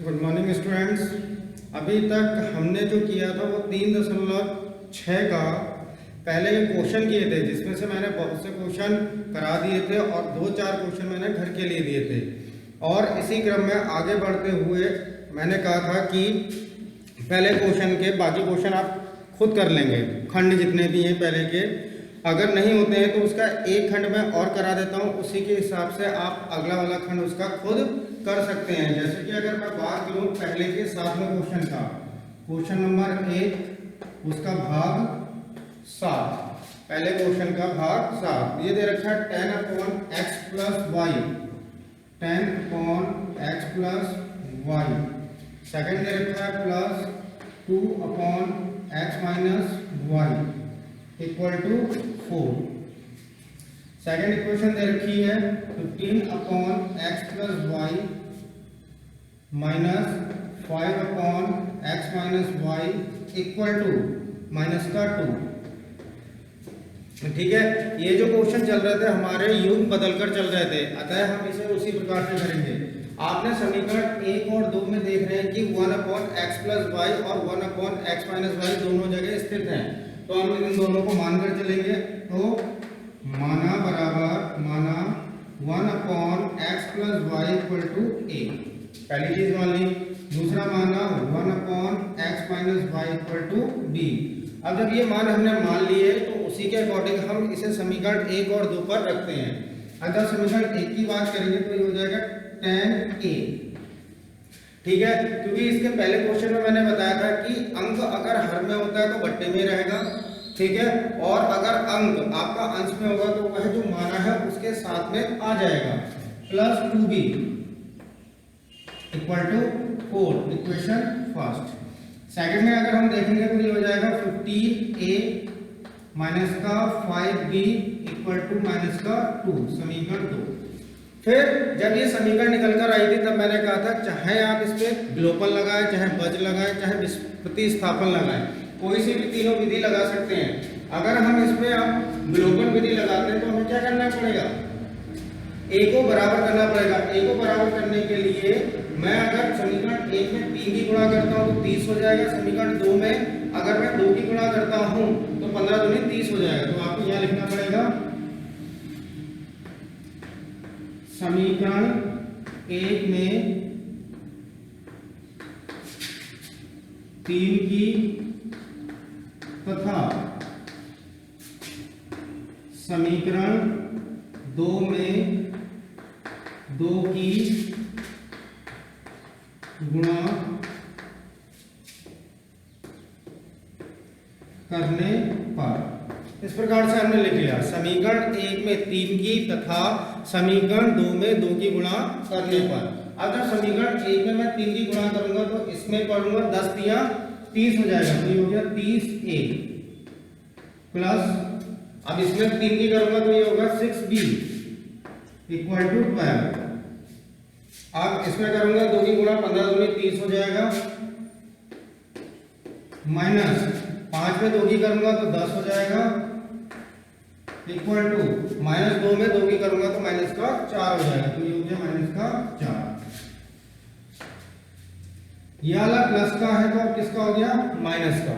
Good morning students. अभी तक हमने जो किया था वो 3.6 का पहले क्वेश्चन किए थे, जिसमें से मैंने बहुत से क्वेश्चन करा दिए थे और 2-4 क्वेश्चन मैंने घर के लिए दिए थे। और इसी क्रम में आगे बढ़ते हुए मैंने कहा था कि पहले क्वेश्चन के बाकी क्वेश्चन आप खुद कर लेंगे, खंड जितने भी हैं पहले के। अगर नहीं होते हैं तो उसका एक खंड में और करा देता हूँ, उसी के हिसाब से आप अगला वाला खंड उसका खुद कर सकते हैं। जैसे कि अगर मैं बात करूँ पहले के 7वें क्वेश्चन का, क्वेश्चन नंबर 1 उसका भाग 7, पहले क्वेश्चन का भाग 7 ये दे रखा है 10/x + y, 10/x + y। Second दे रखा है +2/x - y = 4। सेकेंड इक्वेशन दे रखी है 15/x + y - 5/x - y = -2। ठीक है, ये जो क्वेश्चन चल रहे थे हमारे युग बदलकर चल रहे थे, अतः हम इसे उसी प्रकार से करेंगे। आपने समीकरण 1 और 2 में देख रहे हैं कि 1/x + y और 1/x - y दोनों जगह स्थित हैं, तो हम इन दोनों को मानकर चलेंगे। तो माना 1/x + y = a, पहली चीज मान ली। दूसरा माना 1/x - y = b। अब जब ये मान हमने मान लिए तो उसी के अकॉर्डिंग हम इसे समीकरण 1 और 2 पर रखते हैं। अगर समीकरण 1 की बात करेंगे तो ये हो जाएगा 10a। ठीक है, क्योंकि इसके पहले क्वेश्चन में मैंने बताया था कि अंक अगर हर में होता है तो बट्टे में रहेगा, ठीक है, और अगर अंक आपका अंश में होगा तो वह जो माना है उसके साथ में आ जाएगा। +2b = 4, equation first. सेकंड में अगर हम देखेंगे तो ये हो जाएगा 15a - 5b = -2, समीकरण 2। फिर जब ये समीकरण निकल कर आई थी तब मैंने कहा था चाहे आप इस पे विलोपन लगाएं, चाहे बज लगाएं, चाहे प्रतिस्थापन लगाएं, कोई सी भी तीनों विधि लगा सकते हैं। अगर हम इस पे आप विलोपन विधि लगाते हैं तो हमें क्या करना पड़ेगा, a को बराबर करना पड़ेगा। a को बराबर करने के लिए मैं अगर समीकरण 1 में 3 की गुणा करता हूं तो 30 हो जाएगा। समीकरण 2 में अगर मैं 2 की गुणा करता हूं तो 15 दूनी 30 हो जाएगा। तो आपको यहां लिखना पड़ेगा समीकरण 1 में 3 की तथा समीकरण 2 में 2 की गुणा करने पर, इस प्रकार से हमने लिख लिया समीकरण 1 में 3 की तथा समीकरण 2 में 2 की गुणा करने पर। अगर समीकरण 1 में मैं 3 की गुणा करूंगा तो इसमें पढ़ूंगा 10 तिया 30 हो जाएगा, तो ये हो गया 30a प्लस, अब इसमें 3 की करूंगा तो ये होगा 6b = 12। अब इसमें करूंगा 2 की गुणा 15 दूनी 30 हो जाएगा, माइनस 5 में 2 की करूंगा तो 10 हो जाएगा, इक्वल टू -2 में 2 की करूंगा तो -4 हो जाएगा, तो ये हो गया -4। ये वाला प्लस का है तो अब किसका हो गया, माइनस का।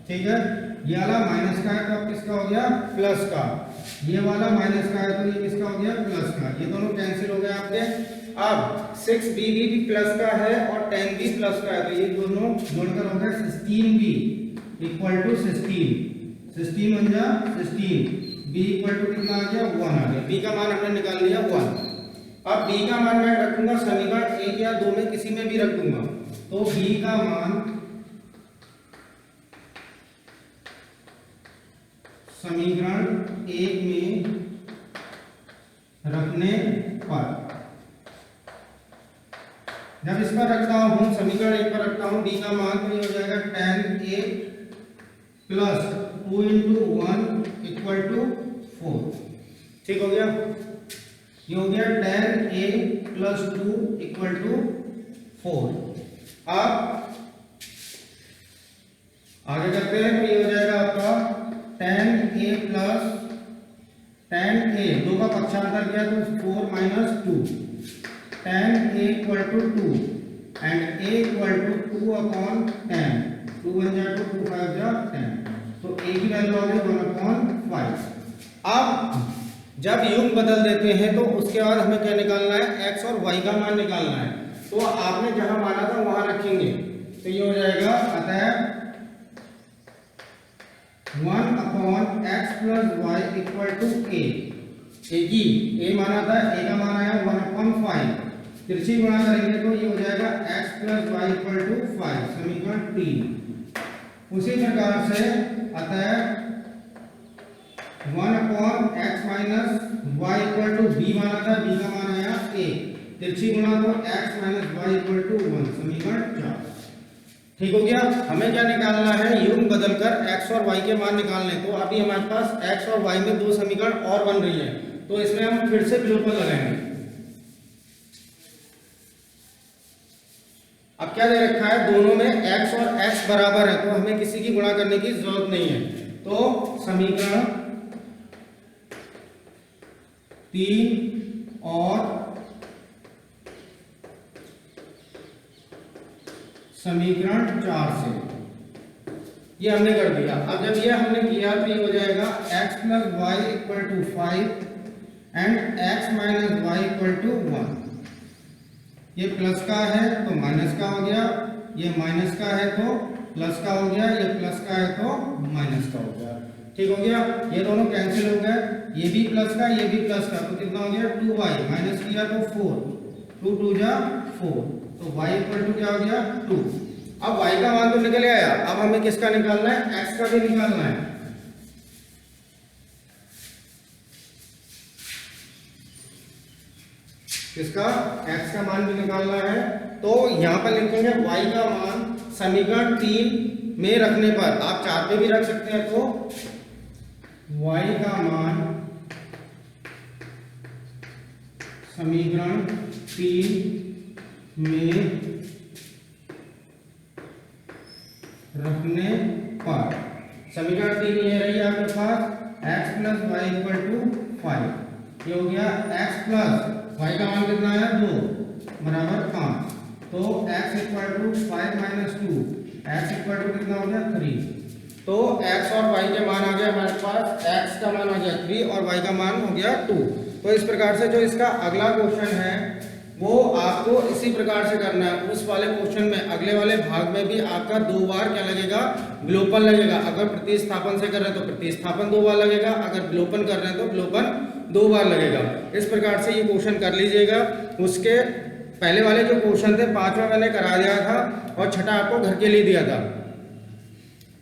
ठीक है, ये वाला माइनस का है तो अब किसका हो गया, प्लस का। ये वाला माइनस का है तो ये किसका हो गया, प्लस का। ये दोनों कैंसिल हो गए आपके। अब 6b भी प्लस का है और 10 भी प्लस का है, तो ये दोनों जोड़कर हो गया 16b = 16। 16 बन जा 16, b = कितना आ गया, 1 आ गया। b का मान हमने निकाल लिया 1। अब b का मान मैं रखूंगा समीकरण 1 या 2 में किसी में भी रख दूंगा, तो b का मान समीकरण 1 में रखने पर, जब इस पर रखता हूं समीकरण 1 पर रखता हूं d का मान, तो ये हो जाएगा 10a + 2 × 1 = 4। ठीक हो गया, ये हो गया 10a + 2 = 4। अब आगे करते हैं तो ये हो जाएगा आपका 10a + 10a, 2 का पक्षांतर किया तो 4 - 2, tan a = 2 and a equal to 2/10, 2 1 जा 2, 2 5 जा 10, तो a की वैल्यू आ गई 1/5। अब जब युग्म बदल देते हैं तो उसके बाद हमें क्या निकालना है, x और y का मान निकालना है। तो आपने जहां माना था वहां रखेंगे, तो ये हो जाएगा अतः 1/x + y equal to a। a माना था, a का मान आया 1/5, तिरछी गुणा करेंगे तो ये हो जाएगा x + y इक्वल टू 5, समीकरण 3। उसी प्रकार से अतः 1/x - y equal to b माना था, b का मान आया a, तिरछी गुणा तो x - y इक्वल टू 1, समीकरण 4। ठीक हो गया। हमें क्या निकालना है, युग्म बदलकर x और y के मान निकालने। तो अभी हमारे पास x और y में दो समीकरण और बन रही है, तो इसमें हम फिर से विलोपन लगाएंगे। अब क्या दे रखा है, दोनों में x और x बराबर है, तो हमें किसी की गुणा करने की जरूरत नहीं है। तो समीकरण 3 और समीकरण 4 से ये हमने कर दिया। अब जब ये हमने किया तो ये हो जाएगा x + y equal to 5 and x - y equal to 1। ये प्लस का है तो माइनस का हो गया, ये माइनस का है तो प्लस का हो गया, ये प्लस का है तो माइनस का हो गया। ठीक हो गया। ये दोनों कैंसिल हो गए, ये भी प्लस का, ये भी प्लस का, तो कितना हो गया 2y, माइनस किया तो 4, 2 2 जा 4, तो y इक्वल टू क्या हो गया 2। अब y का मान तो निकल आया, अब हमें किसका निकालना है, x का भी निकालना है। किसका, x का मान भी निकालना है। तो यहां पर लिखेंगे y का मान समीकरण 3 में रखने पर, आप 4 पे भी रख सकते हैं, तो y का मान समीकरण 3 में रखने पर, समीकरण 3 ये रही आपके पास, x + y इक्वल टू 5, ये हो गया x + y का मान कितना है 2 बराबर 5, तो x equal to 5 - 2, x equal to कितना हो गया 3। तो x और y के मान आ गए हमारे पास, x का मान आ गया 3 और y का मान हो गया 2। तो इस प्रकार से जो इसका अगला क्वेश्चन है वो आपको इसी प्रकार से करना है। उस वाले क्वेश्चन में, अगले वाले भाग में भी आपका 2 बार क्या लगेगा, विलोपन लगेगा। अगर प्रतिस्थापन से कर रहे हैं तो प्रतिस्थापन 2 बार लगेगा, अगर विलोपन कर रहे हैं तो विलोपन 2 बार लगेगा। इस प्रकार से ये क्वेश्चन कर लीजिएगा। उसके पहले वाले जो क्वेश्चन थे 5वां मैंने करा दिया था और 6ठा आपको घर के लिए दिया था।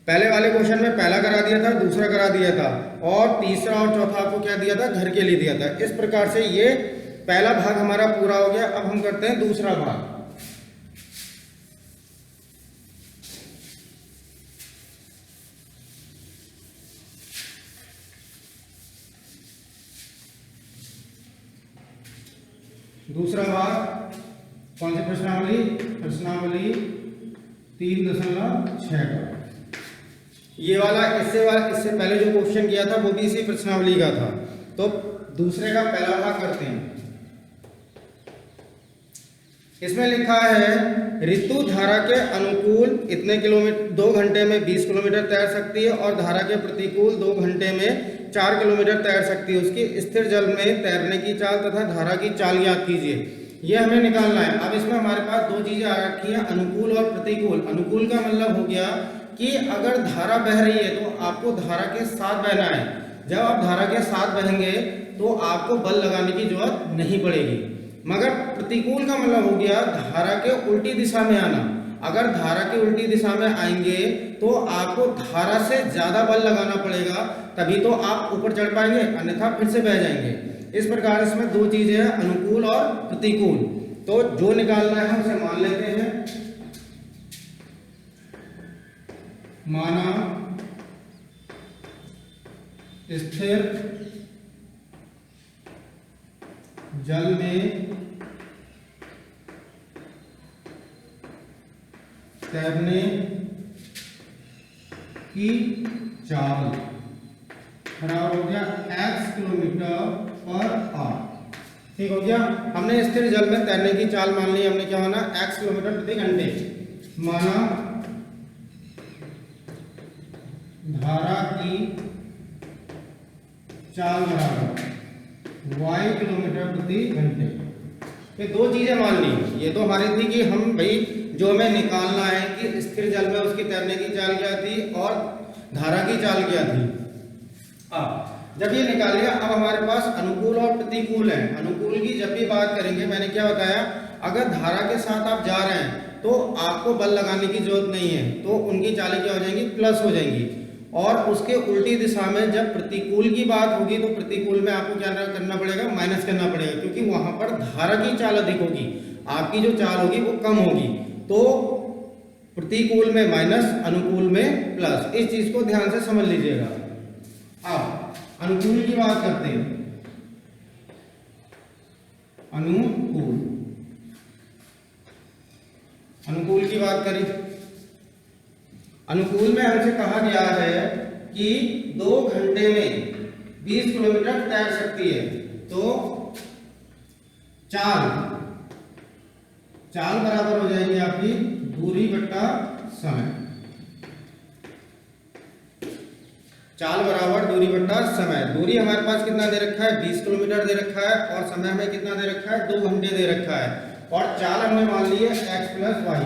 पहले वाले क्वेश्चन में पहला करा दिया था, दूसरा करा दिया था, और तीसरा और चौथा आपको क्या दिया था, घर के लिए दिया था। इस प्रकार से ये पहला भाग हमारा पूरा हो गया। अब हम करते हैं दूसरा भाग। दूसरा भाग कौन सी प्रश्नावली, प्रश्नावली 3.6 का। ये वाला इससे पहले जो क्वेश्चन किया था वो भी इसी प्रश्नावली का था। तो दूसरे का पहला भाग करते हैं। इसमें लिखा है ऋतु धारा के अनुकूल इतने किलोमीटर 2 घंटे में 20 किलोमीटर तैर सकती है और धारा के प्रतिकूल 2 घंटे में 4 किलोमीटर तैर सकती है। उसकी स्थिर जल में तैरने की चाल तथा धारा की चाल याद कीजिए। ये हमें निकालना है। अब इसमें हमारे पास 2 चीजें आ रखी हैं, अनुकूल और प्रतिकूल। अनुकूल का मतलब हो गया कि अगर धारा बह रही है तो आपको धारा के साथ बहना है। जब आप धारा के साथ बहेंगे तो आपको बल लगाने की जरूरत नहीं पड़ेगी। मगर प्रतिकूल का मतलब हो गया धारा के उल्टी दिशा में आना। अगर धारा की उल्टी दिशा में आएंगे तो आपको धारा से ज्यादा बल लगाना पड़ेगा, तभी तो आप ऊपर चढ़ पाएंगे, अन्यथा फिर से बह जाएंगे। इस प्रकार इसमें 2 चीजें हैं, अनुकूल और प्रतिकूल। तो जो निकालना है उसे मान लेते हैं। माना स्थिर जल में तैरने की चाल बराबर हो गया x किलोमीटर पर आवर। ठीक हो गया। हमने स्थिर जल में तैरने की चाल मान ली, हमने क्या माना x किलोमीटर प्रति घंटे माना, धारा की चाल बराबर y किलोमीटर प्रति घंटे। ये दो चीजें मान ली। ये तो हमारी थी कि हम भाई जो हमें निकालना है कि स्थिर जल में उसकी तैरने की चाल क्या थी और धारा की चाल क्या थी। जब ये निकाल लिया, अब हमारे पास अनुकूल और प्रतिकूल है। अनुकूल की जब भी बात करेंगे, मैंने क्या बताया, अगर धारा के साथ आप जा रहे हैं तो आपको बल लगाने की जरूरत नहीं है, तो उनकी चालें क्या हो जाएंगी, प्लस हो जाएंगी। और उसके उल्टी दिशा में जब प्रतिकूल की बात होगी तो प्रतिकूल में आपको क्या करना पड़ेगा, माइनस करना पड़ेगा, क्योंकि वहां पर धारा की चाल अधिक होगी, आपकी जो चाल होगी वो कम होगी। तो प्रतिकूल में माइनस, अनुकूल में प्लस। इस चीज को ध्यान से समझ लीजिएगा। अब अनुकूल की बात करते हैं। अनुकूल, अनुकूल की बात करें, अनुकूल में हमसे कहा गया है कि 2 घंटे में 20 किलोमीटर तैर सकती है। तो चाल बराबर हो जाएगी आपकी दूरी बट्टा समय। चाल बराबर दूरी बट्टा समय। दूरी हमारे पास कितना दे रखा है, 20 किलोमीटर दे रखा है, और समय हमें कितना दे रखा है, 2 घंटे दे रखा है, और चाल हमने मान ली है x प्लस वाई।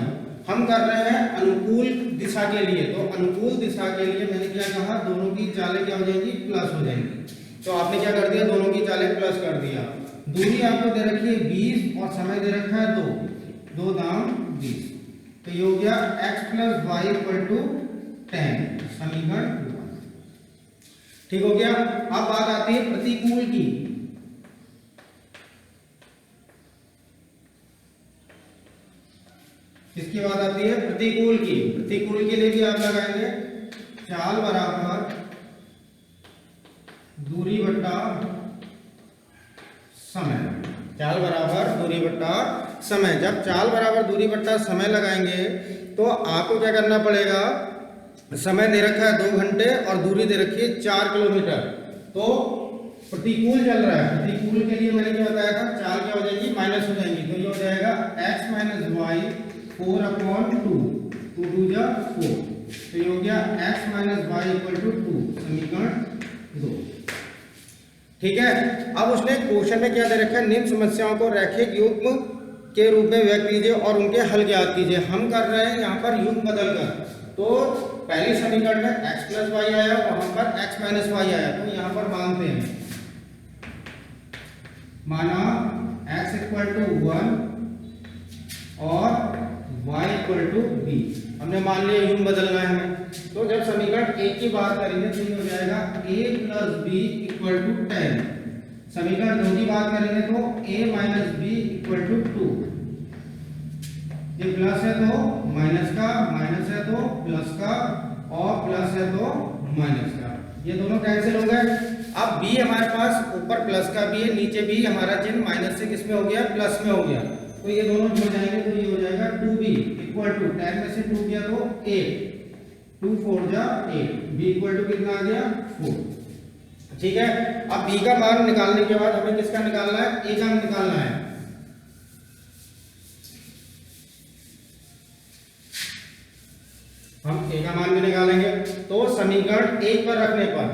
हम कर रहे हैं अनुकूल दिशा के लिए, तो अनुकूल दिशा के लिए मैंने क्या कहा, दोनों की चालें क्या हो जाएंगी, प्लस हो जाएंगी। तो आपने क्या कर दिया, दोनों की चालें प्लस कर दिया। दूरी आपको दे रखी है 20 और समय दे रखा है 2 दाम 20। तो ये हो गया x plus y equal to 10, समीकरण। ठीक हो गया। अब बात आती है प्रतिकूल की। किसकी बात आती है, प्रतिकूल की। प्रतिकूल के लिए भी आप लगाएंगे चाल बराबर दूरी बट्टा समय। चाल बराबर दूरी बट्टा समय। जब चाल बराबर दूरी बट्टा समय लगाएंगे तो आपको क्या करना पड़ेगा, समय दे रखा है 2 घंटे और दूरी दे रखी है 4 किलोमीटर। तो प्रतिकूल चल रहा है, प्रतिकूल के लिए मैंने क्या बताया था, चाल क्या हो जाएगी, माइनस हो जाएंगी। तो ये हो जाएगा x माइनस वाई 4/2, 2 2 जा 4। तो ये हो गया x minus y equal to 2, समीकरण 2। ठीक है। अब उसने क्वेश्चन में क्या दे रखा है, निम्न समस्याओं को रैखिक युग्म के रूप में व्यक्त कीजिए और उनके हल ज्ञात कीजिए। हम कर रहे हैं यहाँ पर युग्म बदलकर। तो पहली समीकरण में x प्लस वाई आया, वहां पर x माइनस वाई आया, तो यहाँ पर मानते हैं, माना x इक्वल टू 1 और y इक्वल टू b। हमने मान लिया युग्म बदलना है हमें। तो जब समीकरण 1 की बात करेंगे तो ये हो जाएगा a plus b equal to 10। समीकरण 2 की बात करेंगे तो a minus b equal to 2। ये प्लस है तो माइनस का, माइनस है तो प्लस का, और प्लस है तो माइनस का, ये दोनों कैंसिल हो गए। अब b हमारे पास ऊपर प्लस का भी है, नीचे भी हमारा चिन्ह माइनस से किस में हो गया, प्लस में हो गया। तो ये दोनों जुड़ जाएंगे तो ये हो जाएगा 2b इक्वल टू 10 में से 2 गया तो 8, 2 4 जा 8, b इक्वल टू कितना आ गया, 4। ठीक है। अब b का मान निकालने के बाद हमें किसका निकालना है, a का निकालना है। हम a का मान भी निकालेंगे। तो समीकरण 1 पर रखने पर,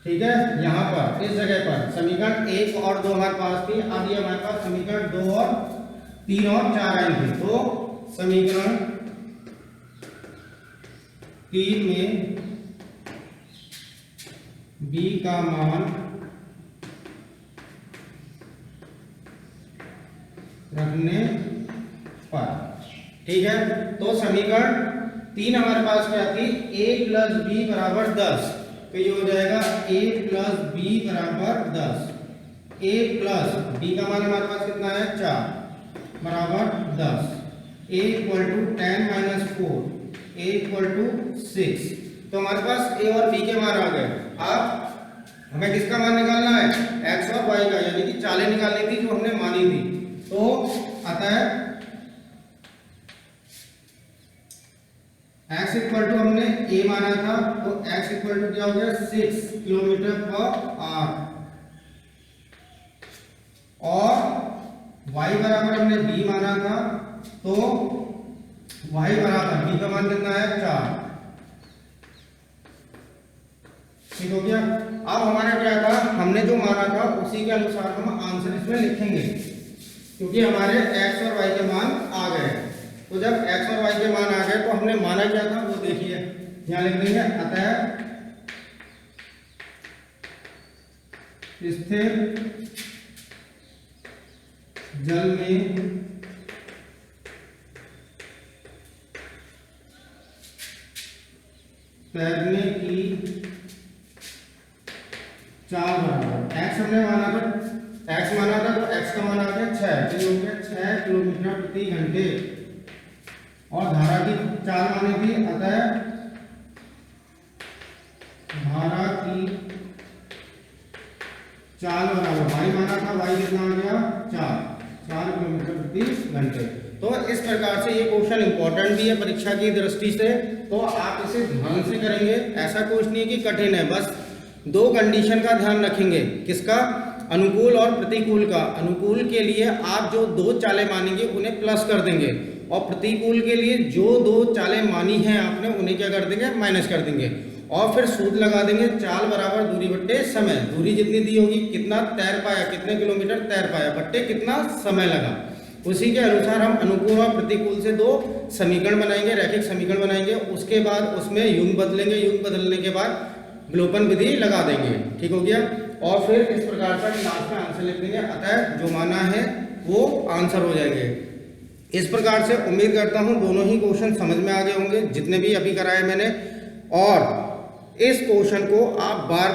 ठीक है, यहां पर इस जगह पर समीकरण 1 और 2 हमारे पास थी। अब ये हमारे पास समीकरण 2 और 3 और 4 आई थी। तो समीकरण 3 में b का मान रखने पर, ठीक है। तो समीकरण 3 हमारे पास क्या थी, a प्लस बी बराबर 10। तो ये हो जाएगा a प्लस बी बराबर 10। a प्लस b का मान हमारे पास कितना है, 4 बराबर 10। a equal to 10 minus 4, a equal to 6। तो हमारे पास a और b के मान आ गए। अब हमें किसका मान निकालना है, x और y का, यानी कि चालें निकालनी थी जो हमने मानी थी। तो अतः x इक्वल टू हमने a माना था, तो x इक्वल टू क्या हो गया, 6 किलोमीटर पर आवर। और y बराबर हमने b माना था, तो y बराबर b का मान कितना है 4। ठीक हो गया। अब हमारा क्या था, हमने जो माना था उसी के अनुसार हम आंसर इसमें लिखेंगे, क्योंकि हमारे x और y के मान आ गए। तो जब x और y के मान आ गए तो हमने माना क्या था वो देखिए, यहाँ लिख देंगे, अतः स्थिर जल में तैरने की चाल बराबर, x हमने माना था, x माना था, तो x का मान आ गया 6, तो ये हो गया 6 किलोमीटर प्रति घंटे। और धारा की चाल मानी थी, अतः धारा की चाल बराबर y माना था, y कितना आ गया 4 किलोमीटर प्रति घंटे। तो इस प्रकार से ये क्वेश्चन इंपॉर्टेंट भी है परीक्षा की दृष्टि से, तो आप इसे ध्यान से करेंगे। ऐसा कुछ नहीं कि कठिन है, बस दो कंडीशन का ध्यान रखेंगे, किसका, अनुकूल और प्रतिकूल का। अनुकूल के लिए आप जो दो चालें मानेंगे उन्हें प्लस कर देंगे, और प्रतिकूल के लिए जो दो चालें मानी हैं आपने उन्हें क्या कर देंगे, माइनस कर देंगे। और फिर सूत्र लगा देंगे, चाल बराबर दूरी बट्टे समय। दूरी जितनी दी होगी, कितना तैर पाया, कितने किलोमीटर तैर पाया, बट्टे कितना समय लगा, उसी के अनुसार हम अनुकूल और प्रतिकूल से दो समीकरण बनाएंगे, रैखिक समीकरण बनाएंगे। उसके बाद उसमें युग्म बदलेंगे, युग्म बदलने के बाद विलोपन विधि लगा देंगे। ठीक हो गया। और फिर इस प्रकार का लास्ट में आंसर लिख देंगे, अतः जो माना है वो आंसर हो जाएंगे। इस प्रकार से उम्मीद करता हूं दोनों ही क्वेश्चन समझ में आ गए होंगे, जितने भी अभी कराए मैंने। और इस क्वेश्चन को आप बार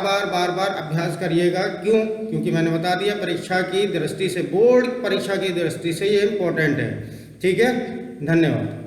बार अभ्यास करिएगा। क्यों? क्योंकि मैंने बता दिया परीक्षा की दृष्टि से, बोर्ड परीक्षा की दृष्टि से ये इंपॉर्टेंट है। ठीक है, धन्यवाद।